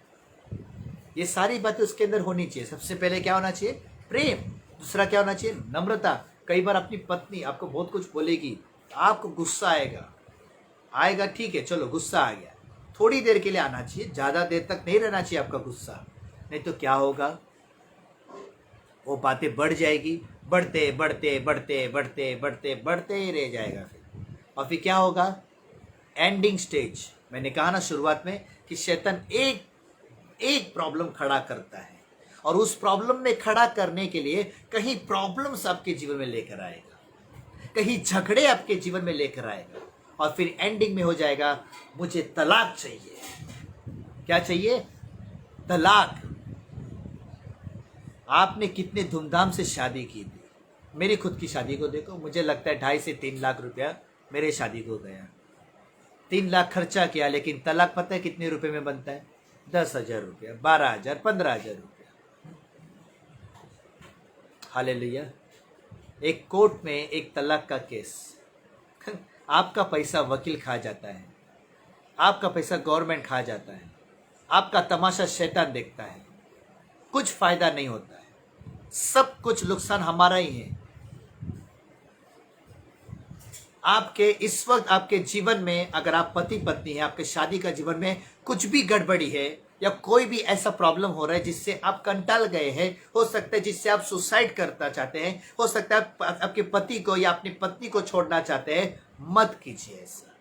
ये सारी बातें उसके अंदर होनी चाहिए। सबसे पहले क्या होना चाहिए? प्रेम। दूसरा क्या होना चाहिए? नम्रता। कई बार अपनी पत्नी आपको बहुत कुछ बोलेगी, आपको गुस्सा आएगा, ठीक है, चलो गुस्सा आ गया, थोड़ी देर के लिए आना चाहिए, ज़्यादा देर तक नहीं रहना चाहिए आपका गुस्सा। नहीं तो क्या होगा, वो बातें बढ़ जाएगी, बढ़ते बढ़ते बढ़ते बढ़ते बढ़ते बढ़ते ही रह जाएगा फिर। और फिर क्या होगा? Ending stage. मैंने कहा ना शुरुआत में कि शैतान एक प्रॉब्लम खड़ा करता है, और उस प्रॉब्लम में खड़ा करने के लिए कहीं प्रॉब्लम्स आपके जीवन में लेकर आएगा, कहीं झगड़े आपके जीवन में लेकर आएगा, और फिर एंडिंग में हो जाएगा, मुझे तलाक चाहिए। क्या चाहिए? तलाक। आपने कितने धूमधाम से शादी की थी। मेरी खुद की शादी को देखो, मुझे लगता है 2.5 से 3 लाख रुपया मेरे शादी को गया। 3 लाख खर्चा किया, लेकिन तलाक पता है कितने रुपए में बनता है? 10,000 रुपया, 12,000, 15,000 रुपया। हालेलुया। एक कोर्ट में एक तलाक का केस, आपका पैसा वकील खा जाता है, आपका पैसा गवर्नमेंट खा जाता है, आपका तमाशा शैतान देखता है, कुछ फायदा नहीं होता है, सब कुछ नुकसान हमारा ही है। आपके इस वक्त आपके जीवन में, अगर आप पति पत्नी हैं, आपके शादी का जीवन में कुछ भी गड़बड़ी है, या कोई भी ऐसा प्रॉब्लम हो रहा है जिससे आप कंटाल गए हैं, हो सकता है जिससे आप सुसाइड करना चाहते हैं, हो सकता है आप आपके पति को या अपनी पत्नी को छोड़ना चाहते हैं, मत कीजिए ऐसा।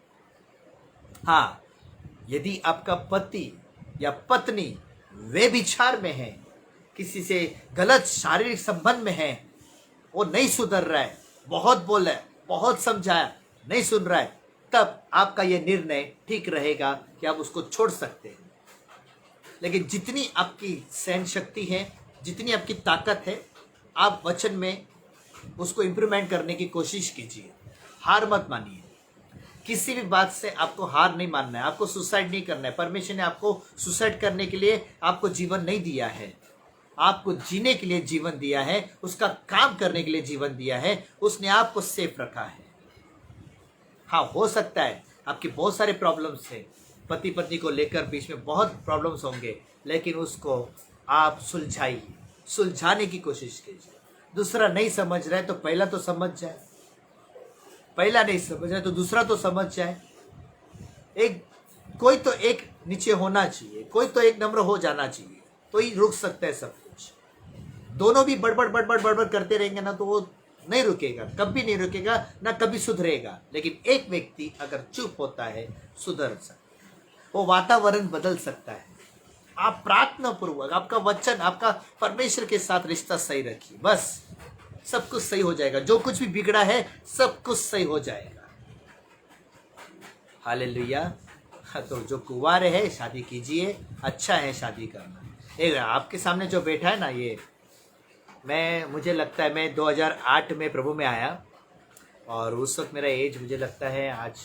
हाँ, यदि आपका पति या पत्नी व्यभिचार में है, किसी से गलत शारीरिक संबंध में है, वो नहीं सुधर रहा है, बहुत बोला है, बहुत समझाया, नहीं सुन रहा है, तब आपका यह निर्णय ठीक रहेगा कि आप उसको छोड़ सकते हैं। लेकिन जितनी आपकी सहन शक्ति है, जितनी आपकी ताकत है, आप वचन में उसको इम्प्रूवमेंट करने की कोशिश कीजिए। हार मत मानिए। किसी भी बात से आपको हार नहीं मानना है, आपको सुसाइड नहीं करना है। परमेश्वर ने आपको सुसाइड करने के लिए आपको जीवन नहीं दिया है, आपको जीने के लिए जीवन दिया है, उसका काम करने के लिए जीवन दिया है, उसने आपको सेफ रखा है। हाँ, हो सकता है आपके बहुत सारे प्रॉब्लम्स हैं, पति पत्नी को लेकर बीच में बहुत प्रॉब्लम्स होंगे, लेकिन उसको आप सुलझाने की कोशिश कीजिए। दूसरा नहीं समझ रहा है तो पहला तो समझ जाए, पहला नहीं समझ रहा है तो दूसरा तो समझ जाए। कोई तो एक नीचे होना चाहिए, कोई तो एक नम्र हो जाना चाहिए, तो ही रुक सकता है सब कुछ। दोनों भी बड़बड़ करते रहेंगे ना, तो वो नहीं रुकेगा, कभी नहीं रुकेगा, ना कभी सुधरेगा। लेकिन एक व्यक्ति अगर चुप होता है, सुधर सकता है, वो वातावरण बदल सकता है। आप प्रार्थना पूर्वक आपका वचन, आपका परमेश्वर के साथ रिश्ता सही रखिए, बस सब कुछ सही हो जाएगा। जो कुछ भी बिगड़ा है सब कुछ सही हो जाएगा। हालेलुया। तो जो कुंवारे है शादी कीजिए, अच्छा है शादी करना। एक आपके सामने जो बैठा है ना, ये मुझे लगता है मैं 2008 में प्रभु में आया, और उस वक्त मेरा एज मुझे लगता है आज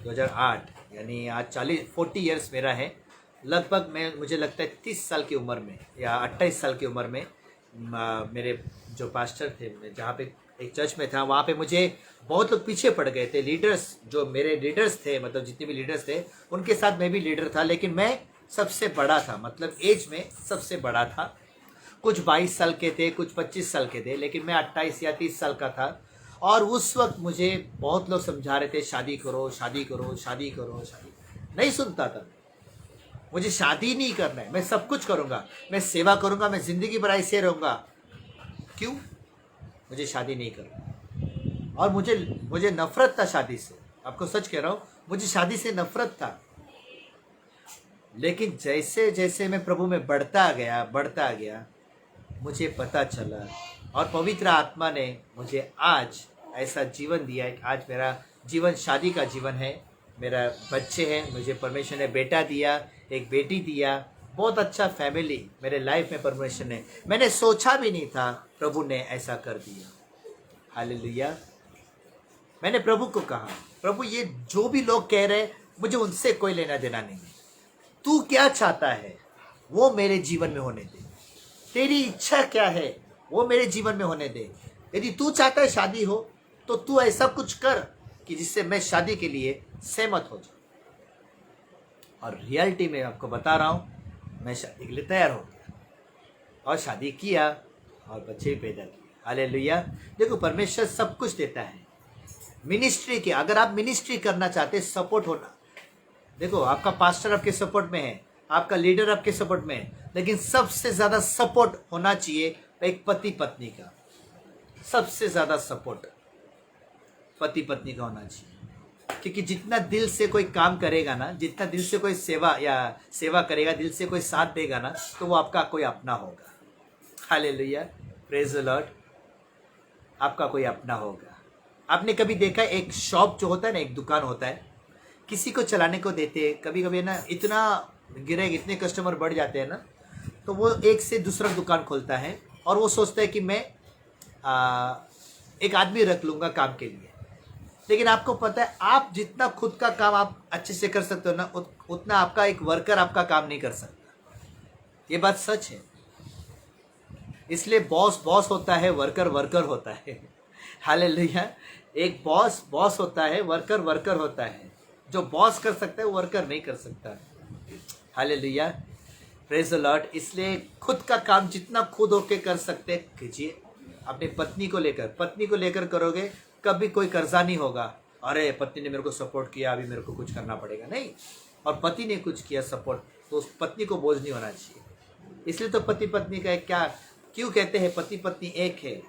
2008 यानी आज 40 ईयर्स मेरा है लगभग। मुझे लगता है 30 साल की उम्र में या 28 साल की उम्र में मेरे जो पास्टर थे, जहाँ पे एक चर्च में था, वहाँ पे मुझे बहुत लोग पीछे पड़ गए थे। लीडर्स, जो मेरे लीडर्स थे, मतलब जितने भी लीडर्स थे उनके साथ मैं भी लीडर था, लेकिन मैं सबसे बड़ा था, मतलब एज में सबसे बड़ा था। कुछ 22 साल के थे, कुछ 25 साल के थे, लेकिन मैं 28 या 30 साल का था। और उस वक्त मुझे बहुत लोग समझा रहे थे, शादी करो शादी करो शादी करो शादी। नहीं सुनता था। मुझे शादी नहीं करना है, मैं सब कुछ करूंगा, मैं सेवा करूंगा, मैं जिंदगी भर ऐसे रहूंगा। क्यों? मुझे शादी नहीं करना। और मुझे नफरत था शादी से। आपको सच कह रहा हूं, मुझे शादी से नफरत था। लेकिन जैसे जैसे मैं प्रभु में बढ़ता गया, मुझे पता चला और पवित्र आत्मा ने मुझे आज ऐसा जीवन दिया है। आज मेरा जीवन शादी का जीवन है, मेरा बच्चे हैं, मुझे परमेश्वर ने बेटा दिया, एक बेटी दिया, बहुत अच्छा फैमिली मेरे लाइफ में परमेश्वर ने, मैंने सोचा भी नहीं था, प्रभु ने ऐसा कर दिया। हालेलुया। मैंने प्रभु को कहा, प्रभु ये जो भी लोग कह रहे मुझे उनसे कोई लेना देना नहीं है, तू क्या चाहता है वो मेरे जीवन में होने दे, तेरी इच्छा क्या है वो मेरे जीवन में होने दे। यदि तू चाहता है शादी हो तो तू ऐसा कुछ कर कि जिससे मैं शादी के लिए सहमत हो जाऊं। और रियलिटी में आपको बता रहा हूं, मैं शादी के लिए तैयार हो गया और शादी किया और बच्चे भी पैदा किए। हालेलुया। देखो परमेश्वर सब कुछ देता है। मिनिस्ट्री के, अगर आप मिनिस्ट्री करना चाहते, सपोर्ट होना, देखो आपका पास्टर आपके सपोर्ट में है, आपका लीडर आपके सपोर्ट में है, लेकिन सबसे ज्यादा सपोर्ट होना चाहिए एक पति पत्नी का। सबसे ज्यादा सपोर्ट पति पत्नी का होना चाहिए, क्योंकि जितना दिल से कोई काम करेगा ना, जितना दिल से कोई सेवा करेगा, दिल से कोई साथ देगा ना, तो वो आपका कोई अपना होगा। Hallelujah, praise the Lord. आपका कोई अपना होगा। आपने कभी देखा एक शॉप जो होता है ना, एक दुकान होता है, किसी को चलाने को देते, कभी कभी ना इतना गिरे, इतने कस्टमर बढ़ जाते हैं ना, तो वो एक से दूसरा दुकान खोलता है और वो सोचता है कि मैं एक आदमी रख लूँगा काम के लिए। लेकिन आपको पता है, आप जितना खुद का काम आप अच्छे से कर सकते हो ना, उतना आपका एक वर्कर आपका काम नहीं कर सकता। ये बात सच है। इसलिए बॉस बॉस होता है, वर्कर वर्कर होता है। हालेलुया। एक बॉस बॉस होता है, वर्कर वर्कर होता है। जो बॉस कर सकता है वो वर्कर नहीं कर सकता। Hallelujah, praise the Lord. इसलिए खुद का काम जितना खुद होके कर सकते कीजिए। अपनी पत्नी को लेकर करोगे, कभी कोई कर्जा नहीं होगा। अरे पत्नी ने मेरे को सपोर्ट किया, अभी मेरे को कुछ करना पड़ेगा, नहीं। और पति ने कुछ किया सपोर्ट, तो उस पत्नी को बोझ नहीं होना चाहिए। इसलिए तो पति पत्नी का क्यों कहते हैं पति पत्नी एक है?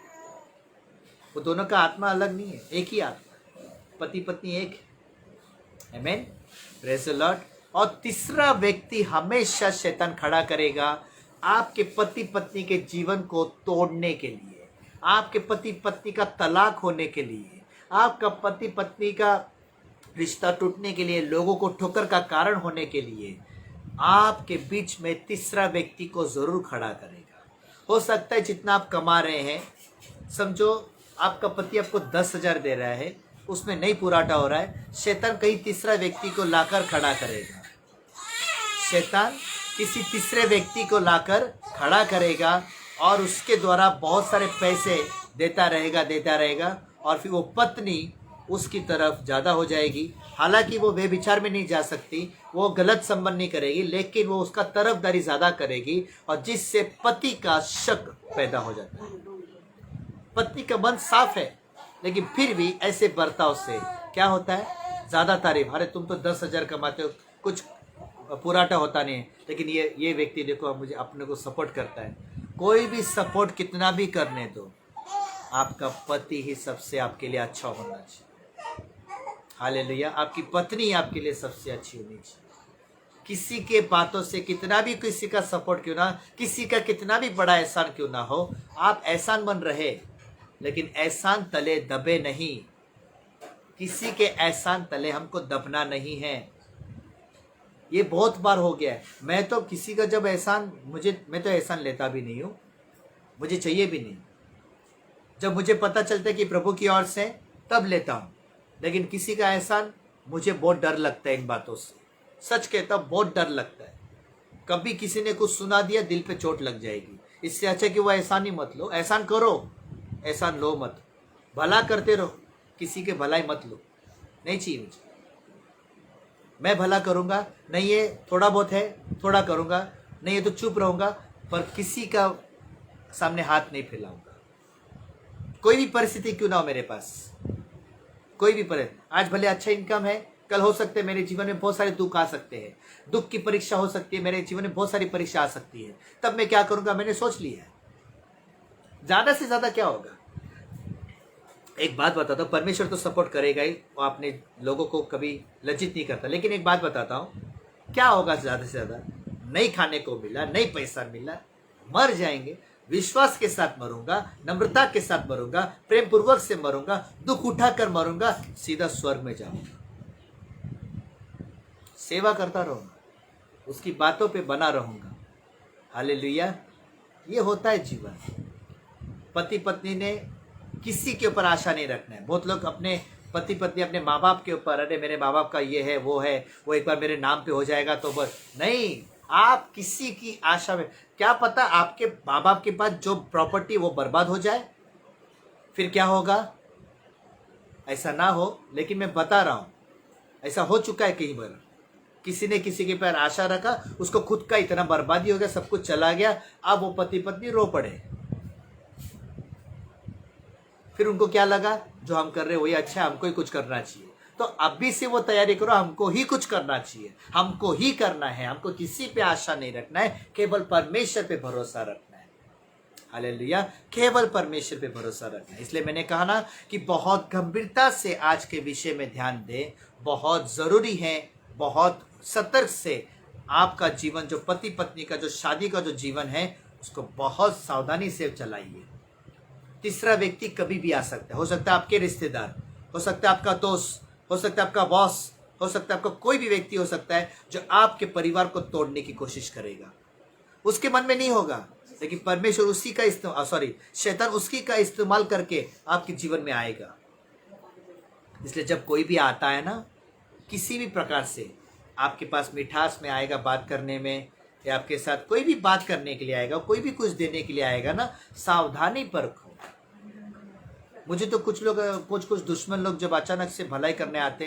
वो दोनों का आत्मा अलग नहीं है, एक ही आत्मा, पति पत्नी एक है। आमीन, प्रेज द लॉर्ड। और तीसरा व्यक्ति हमेशा शैतान खड़ा करेगा आपके पति पत्नी के जीवन को तोड़ने के लिए, आपके पति पत्नी का तलाक होने के लिए, आपका पति पत्नी का रिश्ता टूटने के लिए, लोगों को ठोकर का कारण होने के लिए आपके बीच में तीसरा व्यक्ति को जरूर खड़ा करेगा। हो सकता है जितना आप कमा रहे हैं, समझो आपका पति आपको 10,000 दे रहा है, उसमें नहीं पूराटा हो रहा है, शैतान कहीं तीसरा व्यक्ति को लाकर खड़ा करेगा। शैतान किसी तीसरे व्यक्ति को लाकर खड़ा करेगा और उसके द्वारा बहुत सारे पैसे देता रहेगा और फिर वो पत्नी उसकी तरफ ज़्यादा हो जाएगी। हालांकि वो व्यभिचार में नहीं जा सकती, वो गलत संबंध नहीं करेगी, लेकिन वो उसका तरफदारी ज़्यादा करेगी और जिससे पति का शक पैदा हो जाता है। पत्नी का मन साफ है, लेकिन फिर भी ऐसे बर्ताव से क्या होता है? ज़्यादा तारीफ, अरे तुम तो 10,000 कमाते हो, कुछ पूराटा होता नहीं है। लेकिन ये व्यक्ति देखो मुझे अपने को सपोर्ट करता है। कोई भी सपोर्ट कितना भी करने दो, आपका पति ही सबसे आपके लिए अच्छा होना चाहिए। हालेलुया। आपकी पत्नी आपके लिए सबसे अच्छी होनी चाहिए। किसी के बातों से कितना भी किसी का सपोर्ट क्यों ना, किसी का कितना भी बड़ा एहसान क्यों ना हो, आप एहसान मन रहे, लेकिन एहसान तले दबे नहीं। किसी के एहसान तले हमको दबना नहीं है। ये बहुत बार हो गया है। मैं तो किसी का जब एहसान, मैं तो एहसान लेता भी नहीं हूँ, मुझे चाहिए भी नहीं। जब मुझे पता चलता है कि प्रभु की ओर से, तब लेता हूँ। लेकिन किसी का एहसान, मुझे बहुत डर लगता है इन बातों से। सच कहता हूँ, बहुत डर लगता है। कभी किसी ने कुछ सुना दिया, दिल पे चोट लग जाएगी। इससे अच्छा कि वो एहसान ही मत लो। एहसान करो, एहसान लो मत। भला करते रहो, किसी के भलाई मत लो। नहीं चाहिए मुझे। मैं भला करूँगा, नहीं ये थोड़ा बहुत है, थोड़ा करूँगा, नहीं ये तो चुप रहूँगा, पर किसी का सामने हाथ नहीं फैलाऊँगा। कोई भी परिस्थिति क्यों ना हो मेरे पास, कोई भी परिस्थिति। आज भले अच्छा इनकम है, कल हो सकते हैं मेरे जीवन में बहुत सारे दुख आ सकते हैं, दुख की परीक्षा हो सकती है, मेरे जीवन में बहुत सारी परीक्षा आ सकती है। तब मैं क्या करूंगा, मैंने सोच लिया है। ज्यादा से ज्यादा क्या होगा, एक बात बताता हूँ, परमेश्वर तो सपोर्ट करेगा ही, वो अपने लोगों को कभी लज्जित नहीं करता। लेकिन एक बात बताता हूँ, क्या होगा ज्यादा से ज्यादा, नहीं खाने को मिला, नहीं पैसा मिला, मर जाएंगे। विश्वास के साथ मरूंगा, नम्रता के साथ मरूंगा, प्रेम पूर्वक से मरूंगा, दुख उठाकर मरूंगा, सीधा स्वर्ग में जाऊंगा। सेवा करता रहूंगा, उसकी बातों पे बना रहूंगा। हालेलुया। ये होता है जीवन। पति पत्नी ने किसी के ऊपर आशा नहीं रखना है। बहुत लोग अपने पति पत्नी अपने माँ बाप के ऊपर, अरे मेरे माँ बाप का ये है, वो एक बार मेरे नाम पे हो जाएगा तो बस। नहीं, आप किसी की आशा में, क्या पता आपके माँ बाप के पास जो प्रॉपर्टी वो बर्बाद हो जाए, फिर क्या होगा। ऐसा ना हो, लेकिन मैं बता रहा हूँ ऐसा हो चुका है कई बार। किसी ने किसी के पैर आशा रखा, उसको खुद का इतना बर्बादी हो गया, सब कुछ चला गया, अब वो पति पत्नी रो पड़े। फिर उनको क्या लगा, जो हम कर रहे हैं वही अच्छा है, हमको ही कुछ करना चाहिए। तो अभी से वो तैयारी करो, हमको ही कुछ करना चाहिए, हमको ही करना है, हमको किसी पे आशा नहीं रखना है, केवल परमेश्वर पे भरोसा रखना है। हालेलुया, केवल परमेश्वर पे भरोसा रखना है। इसलिए मैंने कहा ना कि बहुत गंभीरता से आज के विषय में ध्यान दें, बहुत जरूरी है, बहुत सतर्क से आपका जीवन, जो पति पत्नी का, जो शादी का जो जीवन है, उसको बहुत सावधानी से चलाइए। तीसरा व्यक्ति कभी भी आ सकता है, हो सकता है आपके रिश्तेदार, हो सकता है आपका दोस्त, हो सकता है आपका बॉस, हो सकता है आपका कोई भी व्यक्ति हो सकता है जो आपके परिवार को तोड़ने की कोशिश करेगा। उसके मन में नहीं होगा, लेकिन परमेश्वर उसी का शैतान उसकी का इस्तेमाल करके आपके जीवन में आएगा। इसलिए जब कोई भी आता है ना, किसी भी प्रकार से आपके पास मिठास में आएगा बात करने में, या आपके साथ कोई भी बात करने के लिए आएगा, कोई भी कुछ देने के लिए आएगा ना, सावधानी परखो। मुझे तो कुछ कुछ दुश्मन लोग जब अचानक से भलाई करने आते,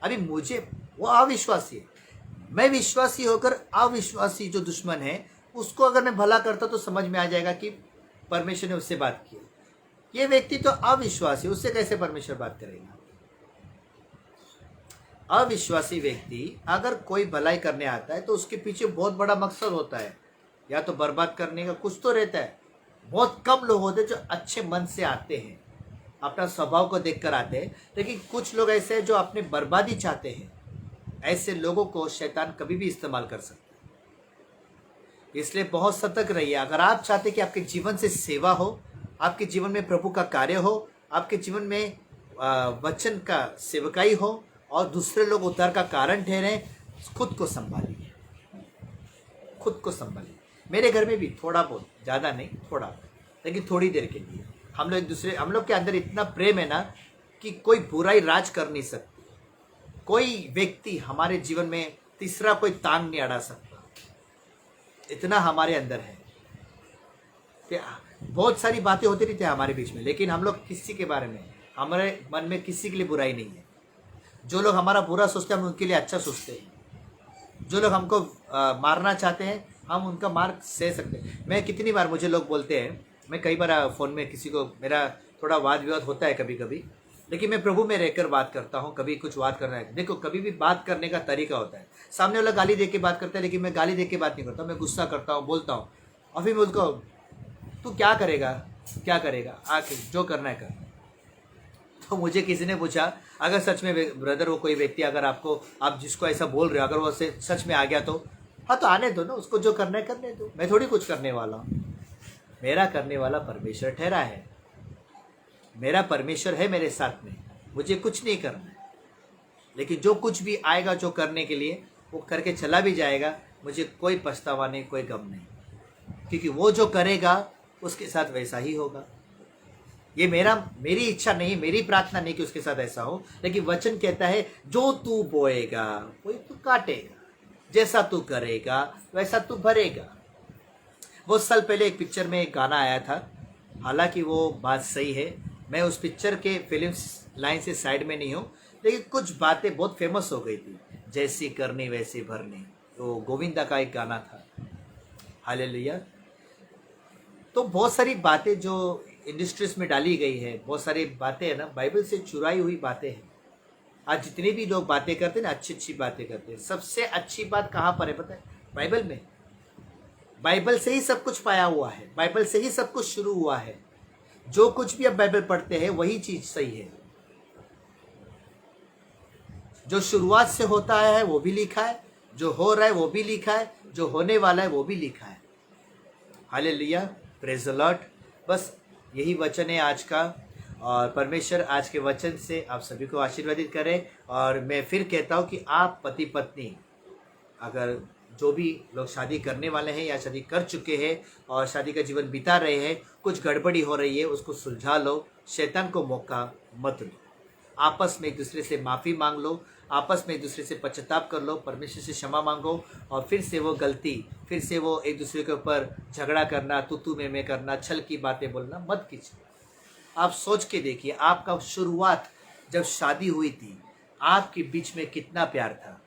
अभी मुझे वो अविश्वासी है, मैं विश्वासी होकर अविश्वासी जो दुश्मन है उसको अगर मैं भला करता तो समझ में आ जाएगा कि परमेश्वर ने उससे बात की। ये व्यक्ति तो अविश्वासी, उससे कैसे परमेश्वर बात करेगा। अविश्वासी व्यक्ति अगर कोई भलाई करने आता है तो उसके पीछे बहुत बड़ा मकसद होता है, या तो बर्बाद करने का कुछ तो रहता है। बहुत कम लोग होते हैं जो अच्छे मन से आते हैं, अपना स्वभाव को देखकर आते हैं, लेकिन कुछ लोग ऐसे हैं जो अपनी बर्बादी चाहते हैं। ऐसे लोगों को शैतान कभी भी इस्तेमाल कर सकता है। इसलिए बहुत सतर्क रहिए। अगर आप चाहते कि आपके जीवन से सेवा हो, आपके जीवन में प्रभु का कार्य हो, आपके जीवन में वचन का सेवकाई हो और दूसरे लोग उद्धार का कारण ठहरे, खुद को संभालिए, खुद को संभालिए। मेरे घर में भी थोड़ा बहुत, ज़्यादा नहीं, थोड़ा, लेकिन थोड़ी देर के लिए हम लोग के अंदर इतना प्रेम है ना कि कोई बुराई राज कर नहीं सकती। कोई व्यक्ति हमारे जीवन में तीसरा कोई तांग नहीं अड़ा सकता, इतना हमारे अंदर है। बहुत सारी बातें होती रहती है हमारे बीच में, लेकिन हम लोग किसी के बारे में, हमारे मन में किसी के लिए बुराई नहीं है। जो लोग हमारा बुरा सोचते हैं हम उनके लिए अच्छा सोचते हैं। जो लोग हमको मारना चाहते हैं हम उनका मार सह सकते हैं। मैं कितनी बार, मुझे लोग बोलते हैं, मैं कई बार फ़ोन में किसी को, मेरा थोड़ा वाद विवाद होता है कभी कभी, लेकिन मैं प्रभु में रहकर बात करता हूँ। कभी कुछ बात करना है, देखो कभी भी बात करने का तरीका होता है। सामने वाला गाली दे के बात करता है, लेकिन मैं गाली दे के बात नहीं करता, मैं गुस्सा करता हूँ, बोलता हूँ, और फिर मैं उसको, तू क्या करेगा, क्या करेगा, आके जो करना है कर। तो मुझे किसी ने पूछा, अगर सच में ब्रदर वो कोई व्यक्ति अगर आपको, आप जिसको ऐसा बोल रहे हो, अगर वो सच में आ गया तो हाँ, तो आने दो ना, उसको जो करना है करने दो। मैं थोड़ी कुछ करने वाला हूँ, मेरा करने वाला परमेश्वर ठहरा है। मेरा परमेश्वर है मेरे साथ में, मुझे कुछ नहीं करना है। लेकिन जो कुछ भी आएगा जो करने के लिए, वो करके चला भी जाएगा, मुझे कोई पछतावा नहीं, कोई गम नहीं, क्योंकि वो जो करेगा उसके साथ वैसा ही होगा। ये मेरी इच्छा नहीं, मेरी प्रार्थना नहीं कि उसके साथ ऐसा हो, लेकिन वचन कहता है जो तू बोएगा वही तू काटेगा, जैसा तू करेगा वैसा तू भरेगा। वो साल पहले एक पिक्चर में एक गाना आया था, हालांकि वो बात सही है, मैं उस पिक्चर के फिल्म लाइन से साइड में नहीं हूँ, लेकिन कुछ बातें बहुत फेमस हो गई थी, जैसी करनी वैसी भरनी, तो गोविंदा का एक गाना था। हालेलुया। तो बहुत सारी बातें जो इंडस्ट्रीज में डाली गई है, बहुत सारी बातें है ना, बाइबल से चुराई हुई बातें हैं। आज जितने भी लोग बातें करते हैं ना, अच्छी अच्छी बातें करते हैं, सबसे अच्छी बात कहाँ पर है पता है? बाइबल में। बाइबल से ही सब कुछ पाया हुआ है, बाइबल से ही सब कुछ शुरू हुआ है। जो कुछ भी अब बाइबल पढ़ते हैं वही चीज सही है। जो शुरुआत से होता है वो भी लिखा है, जो हो रहा है वो भी लिखा है, जो होने वाला है वो भी लिखा है। Hallelujah, praise the Lord. बस यही वचन है आज का, और परमेश्वर आज के वचन से आप सभी को आशीर्वादित करें। और मैं फिर कहता हूँ कि आप पति पत्नी, अगर जो भी लोग शादी करने वाले हैं या शादी कर चुके हैं और शादी का जीवन बिता रहे हैं, कुछ गड़बड़ी हो रही है, उसको सुलझा लो, शैतान को मौका मत दो। आपस में एक दूसरे से माफ़ी मांग लो, आपस में एक दूसरे से पश्चाताप कर लो, परमेश्वर से क्षमा मांगो, और फिर से वो गलती, फिर से वो एक दूसरे के ऊपर झगड़ा करना, तू में करना, छल की बातें बोलना मत कीजिए। आप सोच के देखिए, आपका शुरुआत जब शादी हुई थी, आपके बीच में कितना प्यार था।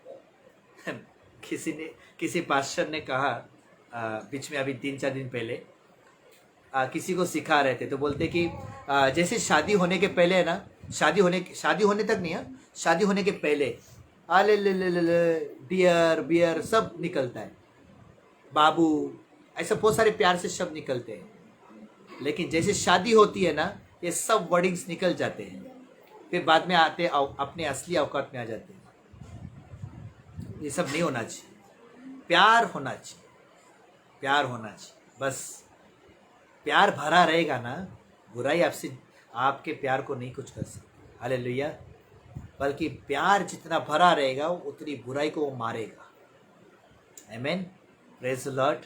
किसी पास्टर ने कहा बीच में, अभी 3-4 दिन पहले किसी को सिखा रहे थे, तो बोलते कि जैसे शादी होने के पहले है ना, शादी होने तक नहीं है, शादी होने के पहले ले ले ले ले ले बियर सब निकलता है, बाबू, ऐसा बहुत सारे प्यार से शब्द निकलते हैं। लेकिन जैसे शादी होती है ना, ये सब वर्डिंग्स निकल जाते हैं, फिर बाद में आते अपने असली औकात में आ जाते हैं। ये सब नहीं होना चाहिए, प्यार होना चाहिए, प्यार होना चाहिए। बस प्यार भरा रहेगा ना, बुराई आपके प्यार को नहीं कुछ कर सकती। हालेलुया। बल्कि प्यार जितना भरा रहेगा उतनी बुराई को वो मारेगा। आमीन, प्रेज द लॉर्ड।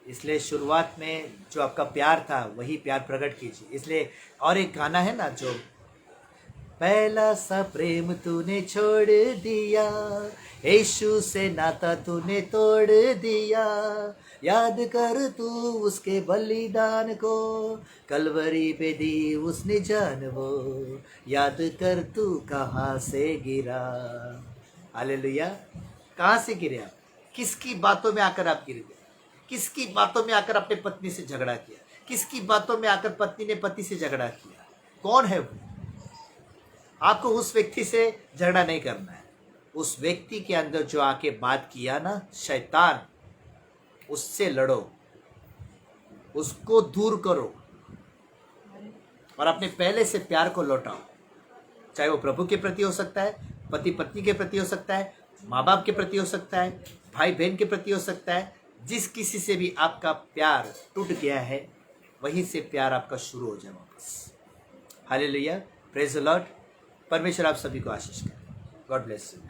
इसलिए शुरुआत में जो आपका प्यार था वही प्यार प्रकट कीजिए। इसलिए और एक गाना है ना, जो पहला सा प्रेम तूने छोड़ दिया, यीशु से नाता तूने तोड़ दिया, याद कर तू उसके बलिदान को, कलवरी पे दी उसने जान वो, याद कर तू कहाँ से गिरा। हालेलुया। कहाँ से गिरे आप? किसकी बातों में आकर आप गिर गए? किसकी बातों में आकर अपने पत्नी से झगड़ा किया? किसकी बातों में आकर पत्नी ने पति से झगड़ा किया? कौन है वो? आपको उस व्यक्ति से झगड़ा नहीं करना है। उस व्यक्ति के अंदर जो आके बात किया ना, शैतान, उससे लड़ो, उसको दूर करो और अपने पहले से प्यार को लौटाओ। चाहे वो प्रभु के प्रति हो सकता है, पति पत्नी के प्रति हो सकता है, माँ बाप के प्रति हो सकता है, भाई बहन के प्रति हो सकता है। जिस किसी से भी आपका प्यार टूट गया है, वहीं से प्यार आपका शुरू हो जाए वापस। Hallelujah, praise the Lord. परमेश्वर आप सभी को आशीष करे। God bless you.